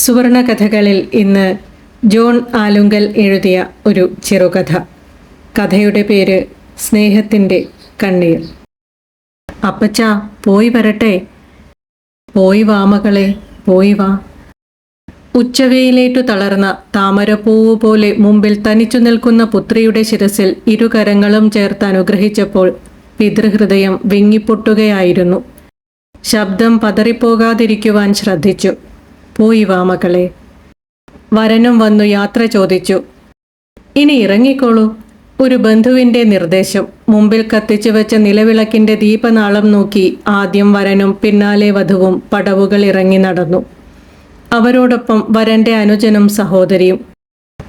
സുവർണ കഥകളിൽ ഇന്ന് ജോൺ ആലുങ്കൽ എഴുതിയ ഒരു ചെറുകഥ. കഥയുടെ പേര് സ്നേഹത്തിൻ്റെ കണ്ണീർ. അപ്പച്ചാ, പോയി വരട്ടെ. പോയി വാ മകളെ, പോയി വാ. ഉച്ചവെയിലേറ്റു തളർന്ന താമരപ്പൂവ് പോലെ മുമ്പിൽ തനിച്ചു നിൽക്കുന്ന പുത്രിയുടെ ശിരസിൽ ഇരുകരങ്ങളും ചേർത്ത് അനുഗ്രഹിച്ചപ്പോൾ പിതൃഹൃദയം വിങ്ങിപ്പൊട്ടുകയായിരുന്നു. ശബ്ദം പതറിപ്പോകാതിരിക്കുവാൻ ശ്രദ്ധിച്ചു. പോയി വാ മകളെ. വരനും വന്നു യാത്ര ചോദിച്ചു. ഇനി ഇറങ്ങിക്കോളൂ. ഒരു ബന്ധുവിൻ്റെ നിർദ്ദേശം. മുമ്പിൽ കത്തിച്ചു വെച്ച നിലവിളക്കിൻ്റെ ദീപനാളം നോക്കി ആദ്യം വരനും പിന്നാലെ വധുവും പടവുകൾ ഇറങ്ങി നടന്നു. അവരോടൊപ്പം വരൻ്റെ അനുജനും സഹോദരിയും.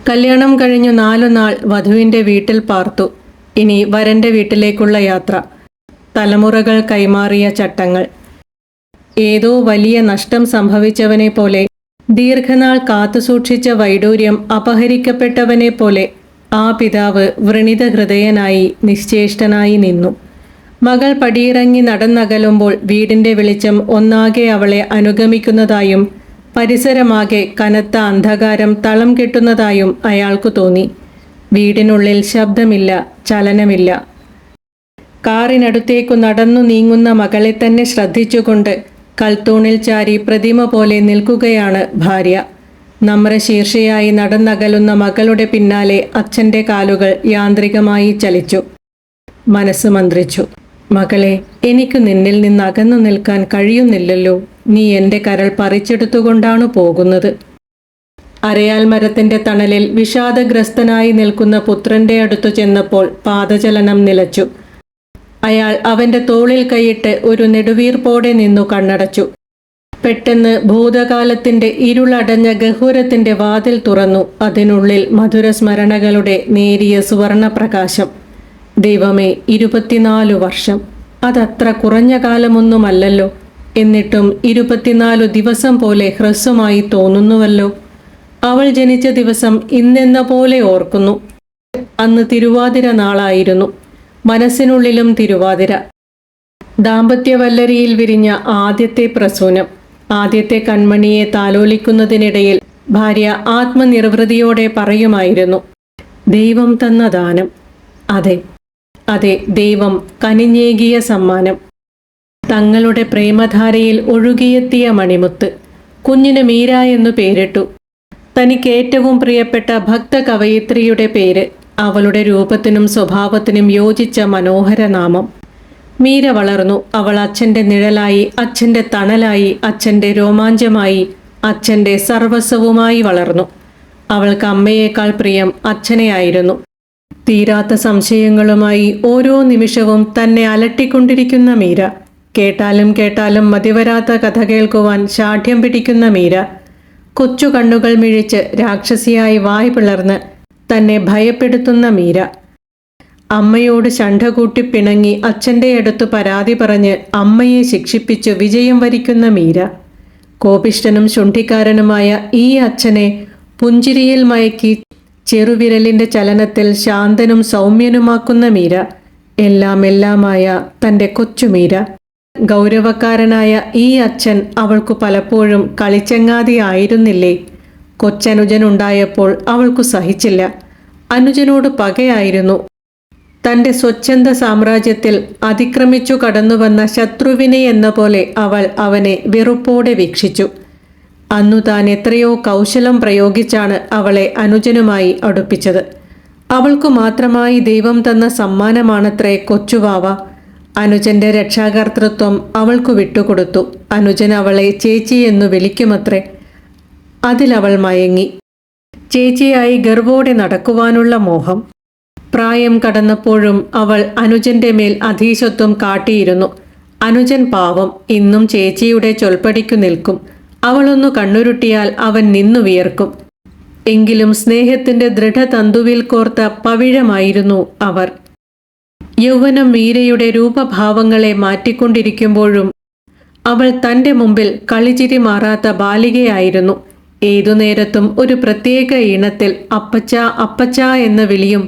കല്യാണം കഴിഞ്ഞു 4 നാൾ വധുവിൻ്റെ വീട്ടിൽ പാർത്തു. ഇനി വരൻ്റെ വീട്ടിലേക്കുള്ള യാത്ര. തലമുറകൾ കൈമാറിയ ചട്ടങ്ങൾ. ഏതോ വലിയ നഷ്ടം സംഭവിച്ചവനെ പോലെ, ദീർഘനാൾ കാത്തുസൂക്ഷിച്ച വൈഡൂര്യം അപഹരിക്കപ്പെട്ടവനെ പോലെ ആ പിതാവ് വ്രണിത ഹൃദയനായി നിശ്ചേഷ്ടനായി നിന്നു. മകൾ പടിയിറങ്ങി നടന്നകലുമ്പോൾ വീടിൻ്റെ വെളിച്ചം ഒന്നാകെ അവളെ അനുഗമിക്കുന്നതായും പരിസരമാകെ കനത്ത അന്ധകാരം തളം കെട്ടുന്നതായും അയാൾക്കു തോന്നി. വീടിനുള്ളിൽ ശബ്ദമില്ല, ചലനമില്ല. കാറിനടുത്തേക്കു നടന്നു നീങ്ങുന്ന മകളെ തന്നെ ശ്രദ്ധിച്ചുകൊണ്ട് കൽത്തൂണിൽ ചാരി പ്രതിമ പോലെ നിൽക്കുകയാണ് ഭാര്യ. നമ്രശീർഷയായി നടന്നകലുന്ന മകളുടെ പിന്നാലെ അച്ഛൻ്റെ കാലുകൾ യാന്ത്രികമായി ചലിച്ചു. മനസ്സ് മന്ത്രിച്ചു. മകളെ, എനിക്ക് നിന്നിൽ നിന്ന് അകന്നു നിൽക്കാൻ കഴിയുന്നില്ലല്ലോ. നീ എൻ്റെ കരൾ പറിച്ചെടുത്തുകൊണ്ടാണ് പോകുന്നത്. അരയാൽ മരത്തിൻ്റെ തണലിൽ വിഷാദഗ്രസ്തനായി നിൽക്കുന്ന പുത്രൻ്റെ അടുത്തു ചെന്നപ്പോൾ പാദചലനം നിലച്ചു. അയാൾ അവൻ്റെ തോളിൽ കൈയിട്ട് ഒരു നെടുവീർപ്പോടെ നിന്നു കണ്ണടച്ചു. പെട്ടെന്ന് ഭൂതകാലത്തിൻ്റെ ഇരുളടഞ്ഞ ഗഹ്വരത്തിൻ്റെ വാതിൽ തുറന്നു. അതിനുള്ളിൽ മധുരസ്മരണകളുടെ നേരിയ സുവർണപ്രകാശം. ദൈവമേ, 24 വർഷം! അതത്ര കുറഞ്ഞ കാലമൊന്നുമല്ലല്ലോ. എന്നിട്ടും 24 ദിവസം പോലെ ഹ്രസ്വമായി തോന്നുന്നുവല്ലോ. അവൾ ജനിച്ച ദിവസം ഇന്നെന്ന പോലെ ഓർക്കുന്നു. അന്ന് തിരുവാതിര നാളായിരുന്നു. മനസ്സിനുള്ളിലും തിരുവാതിര. ദാമ്പത്യവല്ലരിയിൽ വിരിഞ്ഞ ആദ്യത്തെ പ്രസൂനം. ആദ്യത്തെ കൺമണിയെ താലോലിക്കുന്നതിനിടയിൽ ഭാര്യ ആത്മനിർവൃതിയോടെ പറയുമായിരുന്നു, ദൈവം തന്ന ദാനം. അതെ അതെ, ദൈവം കനിഞ്ഞേകിയ സമ്മാനം. തങ്ങളുടെ പ്രേമധാരയിൽ ഒഴുകിയെത്തിയ മണിമുത്ത്. കുഞ്ഞിന് മീര എന്നു പേരിട്ടു. തനിക്ക് ഏറ്റവും പ്രിയപ്പെട്ട ഭക്ത കവയിത്രിയുടെ പേര്. അവളുടെ രൂപത്തിനും സ്വഭാവത്തിനും യോജിച്ച മനോഹര നാമം. മീര വളർന്നു. അവൾ അച്ഛൻ്റെ നിഴലായി, അച്ഛൻ്റെ തണലായി, അച്ഛൻ്റെ രോമാഞ്ചമായി, അച്ഛൻ്റെ സർവസ്വവുമായി വളർന്നു. അവൾക്ക് അമ്മയേക്കാൾ പ്രിയം അച്ഛനെയായിരുന്നു. തീരാത്ത സംശയങ്ങളുമായി ഓരോ നിമിഷവും തന്നെ അലട്ടിക്കൊണ്ടിരിക്കുന്ന മീര. കേട്ടാലും കേട്ടാലും മതിവരാത്ത കഥ കേൾക്കുവാൻ ശാഠ്യം പിടിക്കുന്ന മീര. കൊച്ചു കണ്ണുകൾ മിഴിച്ച് രാക്ഷസിയായി വായ് പിളർന്ന് തന്നെ ഭയപ്പെടുത്തുന്ന മീര. അമ്മയോട് ശണ്ഠ കൂട്ടി പിണങ്ങി അച്ഛൻ്റെ അടുത്ത് പരാതി പറഞ്ഞ് അമ്മയെ ശിക്ഷിപ്പിച്ചു വിജയം വരിക്കുന്ന മീര. കോപിഷ്ഠനും ശുണ്ഠിക്കാരനുമായ ഈ അച്ഛനെ പുഞ്ചിരിയിൽ മയക്കി ചെറുവിരലിൻ്റെ ചലനത്തിൽ ശാന്തനും സൗമ്യനുമാക്കുന്ന മീര. എല്ലാമായ തൻ്റെ കൊച്ചുമീര. ഗൗരവക്കാരനായ ഈ അച്ഛൻ അവൾക്കു പലപ്പോഴും കളിച്ചങ്ങാതി ആയിരുന്നില്ലേ? കൊച്ചനുജനുണ്ടായപ്പോൾ അവൾക്കു സഹിച്ചില്ല. അനുജനോട് പകയായിരുന്നു. തൻ്റെ സ്വച്ഛന്ത സാമ്രാജ്യത്തിൽ അതിക്രമിച്ചു കടന്നുവന്ന ശത്രുവിനെ എന്ന പോലെ അവൾ അവനെ വെറുപ്പോടെ വീക്ഷിച്ചു. അന്നു താൻ എത്രയോ കൗശലം പ്രയോഗിച്ചാണ് അവളെ അനുജനുമായി അടുപ്പിച്ചത്. അവൾക്കു മാത്രമായി ദൈവം തന്ന സമ്മാനമാണത്രേ കൊച്ചുവാവ. അനുജന്റെ രക്ഷാകർതൃത്വം അവൾക്കു വിട്ടുകൊടുത്തു. അനുജൻ അവളെ ചേച്ചി എന്നു വിളിക്കുമത്രേ. അതിലവൾ മയങ്ങി. ചേച്ചിയായി ഗർവോടെ നടക്കുവാനുള്ള മോഹം. പ്രായം കടന്നപ്പോഴും അവൾ അനുജന്റെ മേൽ അധീശത്വം കാട്ടിയിരുന്നു. അനുജൻ പാവം ഇന്നും ചേച്ചിയുടെ ചൊൽപ്പടിക്കു നിൽക്കും. അവളൊന്നു കണ്ണുരുട്ടിയാൽ അവൻ നിന്നു വിയർക്കും. എങ്കിലും സ്നേഹത്തിന്റെ ദൃഢതന്തുവിൽ കോർത്ത പവിഴമായിരുന്നു അവർ. യൗവനം മീരയുടെ രൂപഭാവങ്ങളെ മാറ്റിക്കൊണ്ടിരിക്കുമ്പോഴും അവൾ തൻ്റെ മുമ്പിൽ കളിച്ചിരി മാറാത്ത ബാലികയായിരുന്നു. ഏതുനേരത്തും ഒരു പ്രത്യേക ഈണത്തിൽ അപ്പച്ച അപ്പച്ച എന്ന വിളിയും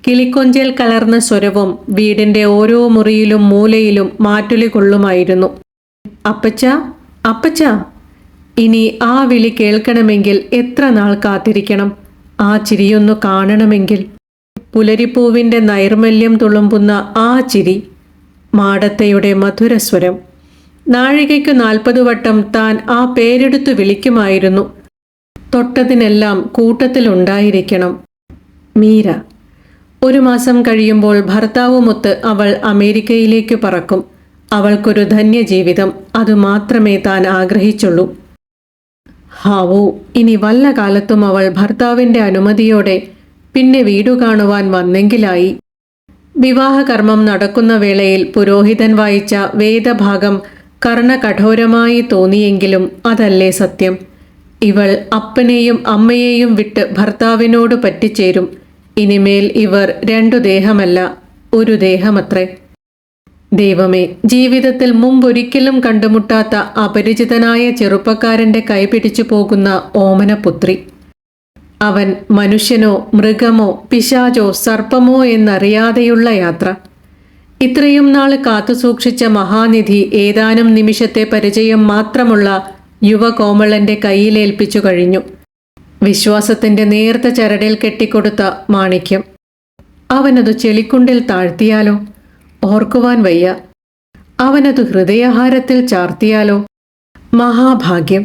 കിളിക്കൊഞ്ചൽ കലർന്ന സ്വരവും വീടിൻ്റെ ഓരോ മുറിയിലും മൂലയിലും മാറ്റുലി കൊള്ളുമായിരുന്നു. അപ്പച്ച അപ്പച്ച ഇനി ആ വിളി കേൾക്കണമെങ്കിൽ എത്ര നാൾ കാത്തിരിക്കണം? ആ ചിരിയൊന്നു കാണണമെങ്കിൽ പുലരിപ്പൂവിൻ്റെ നൈർമല്യം തുളുമ്പുന്ന ആ ചിരി, മാടത്തയുടെ മധുരസ്വരം. നാഴികയ്ക്ക് 40 വട്ടം താൻ ആ പേരെടുത്തു വിളിക്കുമായിരുന്നു. തൊട്ടതിനെല്ലാം കൂട്ടത്തിലുണ്ടായിരിക്കണം മീര. 1 മാസം കഴിയുമ്പോൾ ഭർത്താവുമൊത്ത് അവൾ അമേരിക്കയിലേക്ക് പറക്കും. അവൾക്കൊരു ധന്യജീവിതം, അതുമാത്രമേ താൻ ആഗ്രഹിച്ചുള്ളൂ. ഹാവൂ, ഇനി വല്ല കാലത്തും അവൾ ഭർത്താവിൻ്റെ അനുമതിയോടെ പിന്നെ വീടു കാണുവാൻ വന്നെങ്കിലായി. വിവാഹകർമ്മം നടക്കുന്ന വേളയിൽ പുരോഹിതൻ വായിച്ച വേദഭാഗം കർണകഠോരമായി തോന്നിയെങ്കിലും അതല്ലേ സത്യം. ഇവൾ അപ്പനെയും അമ്മയെയും വിട്ട് ഭർത്താവിനോട് പറ്റിച്ചേരും. ഇനിമേൽ ഇവർ 2 ദേഹമല്ല, ഒരു ദേഹമത്രേ. ദൈവമേ, ജീവിതത്തിൽ മുമ്പൊരിക്കലും കണ്ടുമുട്ടാത്ത അപരിചിതനായ ചെറുപ്പക്കാരൻ്റെ കൈപിടിച്ചു പോകുന്ന ഓമനപുത്രി. അവൻ മനുഷ്യനോ മൃഗമോ പിശാചോ സർപ്പമോ എന്നറിയാതെയുള്ള യാത്ര. ഇത്രയും നാൾ കാത്തുസൂക്ഷിച്ച മഹാനിധി ഏതാനും നിമിഷത്തെ പരിചയം മാത്രമുള്ള യുവകോമളന്റെ കയ്യിലേൽപ്പിച്ചു കഴിഞ്ഞു. വിശ്വാസത്തിന്റെ നേർത്ത ചരടിൽ കെട്ടിക്കൊടുത്ത മാണിക്യം. അവനതു ചെളിക്കുണ്ടിൽ താഴ്ത്തിയാലോ? ഓർക്കുവാൻ വയ്യ. അവനതു ഹൃദയഹാരത്തിൽ ചാർത്തിയാലോ? മഹാഭാഗ്യം.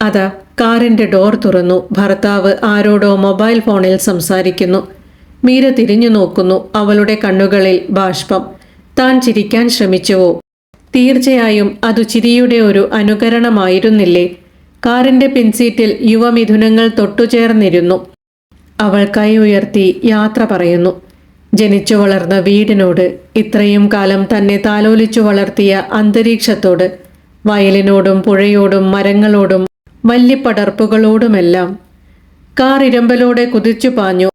അതാ കാറിന്റെ ഡോർ തുറന്നു. ഭർത്താവ് ആരോടോ മൊബൈൽ ഫോണിൽ സംസാരിക്കുന്നു. മീര തിരിഞ്ഞു നോക്കുന്നു. അവളുടെ കണ്ണുകളിൽ ബാഷ്പം. താൻ ചിരിക്കാൻ ശ്രമിച്ചുവോ? തീർച്ചയായും അതു ചിരിയുടെ ഒരു അനുകരണമായിരുന്നില്ലേ? കാറിന്റെ പിൻസീറ്റിൽ യുവമിഥുനങ്ങൾ തൊട്ടുചേർന്നിരുന്നു. അവൾ കൈ ഉയർത്തി യാത്ര പറയുന്നു. ജനിച്ചു വളർന്ന വീടിനോട്, ഇത്രയും കാലം തന്നെ താലോലിച്ചു വളർത്തിയ അന്തരീക്ഷത്തോട്, വയലിനോടും പുഴയോടും മരങ്ങളോടും വല്ലിപ്പടർപ്പുകളോടുമെല്ലാം. കാർ ഇരമ്പലോടെ കുതിച്ചു പാഞ്ഞു.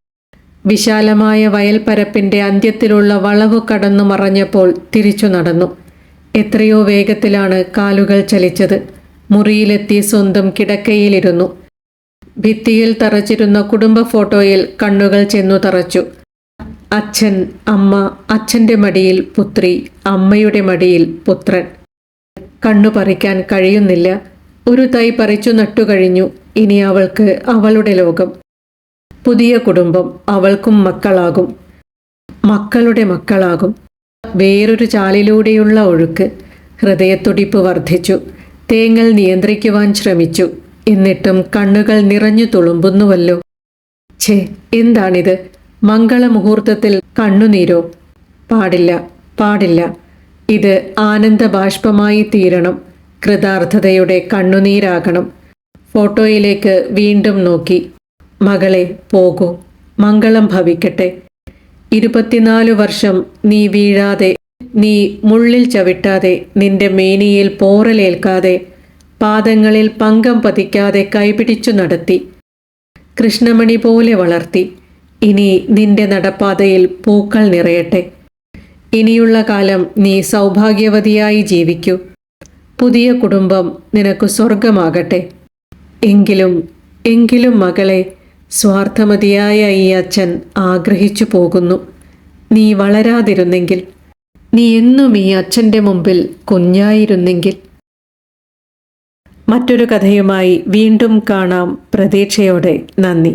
വിശാലമായ വയൽപ്പരപ്പിന്റെ അന്ത്യത്തിലുള്ള വളവു കടന്നു മറഞ്ഞപ്പോൾ തിരിച്ചു നടന്നു. എത്രയോ വേഗത്തിലാണ് കാലുകൾ ചലിച്ചത്. മുറിയിലെത്തി സ്വന്തം കിടക്കയിലിരുന്നു. ഭിത്തിയിൽ തറച്ചിരുന്ന കുടുംബ ഫോട്ടോയിൽ കണ്ണുകൾ ചെന്നു തറച്ചു. അച്ഛൻ, അമ്മ, അച്ഛൻ്റെ മടിയിൽ പുത്രി, അമ്മയുടെ മടിയിൽ പുത്രൻ. കണ്ണു പറിക്കാൻ കഴിയുന്നില്ല. ഒരു തൈ പറിച്ചു നട്ടുകഴിഞ്ഞു. ഇനി അവൾക്ക് അവളുടെ ലോകം. പുതിയ കുടുംബം. അവൾക്കും മക്കളാകും, മക്കളുടെ മക്കളാകും. വേറൊരു ചാലിലൂടെയുള്ള ഒഴുക്ക്. ഹൃദയത്തുടിപ്പ് വർദ്ധിച്ചു. തേങ്ങൽ നിയന്ത്രിക്കുവാൻ ശ്രമിച്ചു. എന്നിട്ടും കണ്ണുകൾ നിറഞ്ഞു തുളുമ്പുന്നുവല്ലോ. ഛേ, എന്താണിത്? മംഗളമുഹൂർത്തത്തിൽ കണ്ണുനീരോ? പാടില്ല, പാടില്ല. ഇത് ആനന്ദബാഷ്പമായി തീരണം. കൃതാർത്ഥതയുടെ കണ്ണുനീരാകണം. ഫോട്ടോയിലേക്ക് വീണ്ടും നോക്കി. മകളെ, പോകൂ. മംഗളം ഭവിക്കട്ടെ. 24 വർഷം നീ വീഴാതെ, നീ മുള്ളിൽ ചവിട്ടാതെ, നിന്റെ മേനിയിൽ പോറലേൽക്കാതെ, പാദങ്ങളിൽ പങ്കം പതിക്കാതെ കൈപിടിച്ചു നടത്തി. കൃഷ്ണമണി പോലെ വളർത്തി. ഇനി നിന്റെ നടപ്പാതയിൽ പൂക്കൾ നിറയട്ടെ. ഇനിയുള്ള കാലം നീ സൗഭാഗ്യവതിയായി ജീവിക്കൂ. പുതിയ കുടുംബം നിനക്ക് സ്വർഗമാകട്ടെ. എങ്കിലും മകളെ, സ്വാർത്ഥമതിയായ ഈ അച്ഛൻ ആഗ്രഹിച്ചു പോകുന്നു. നീ വളരാതിരുന്നെങ്കിൽ, നീ എന്നും ഈ അച്ഛൻ്റെ മുമ്പിൽ കുഞ്ഞായിരുന്നെങ്കിൽ. മറ്റൊരു കഥയുമായി വീണ്ടും കാണാം. പ്രതീക്ഷയോടെ. നന്ദി.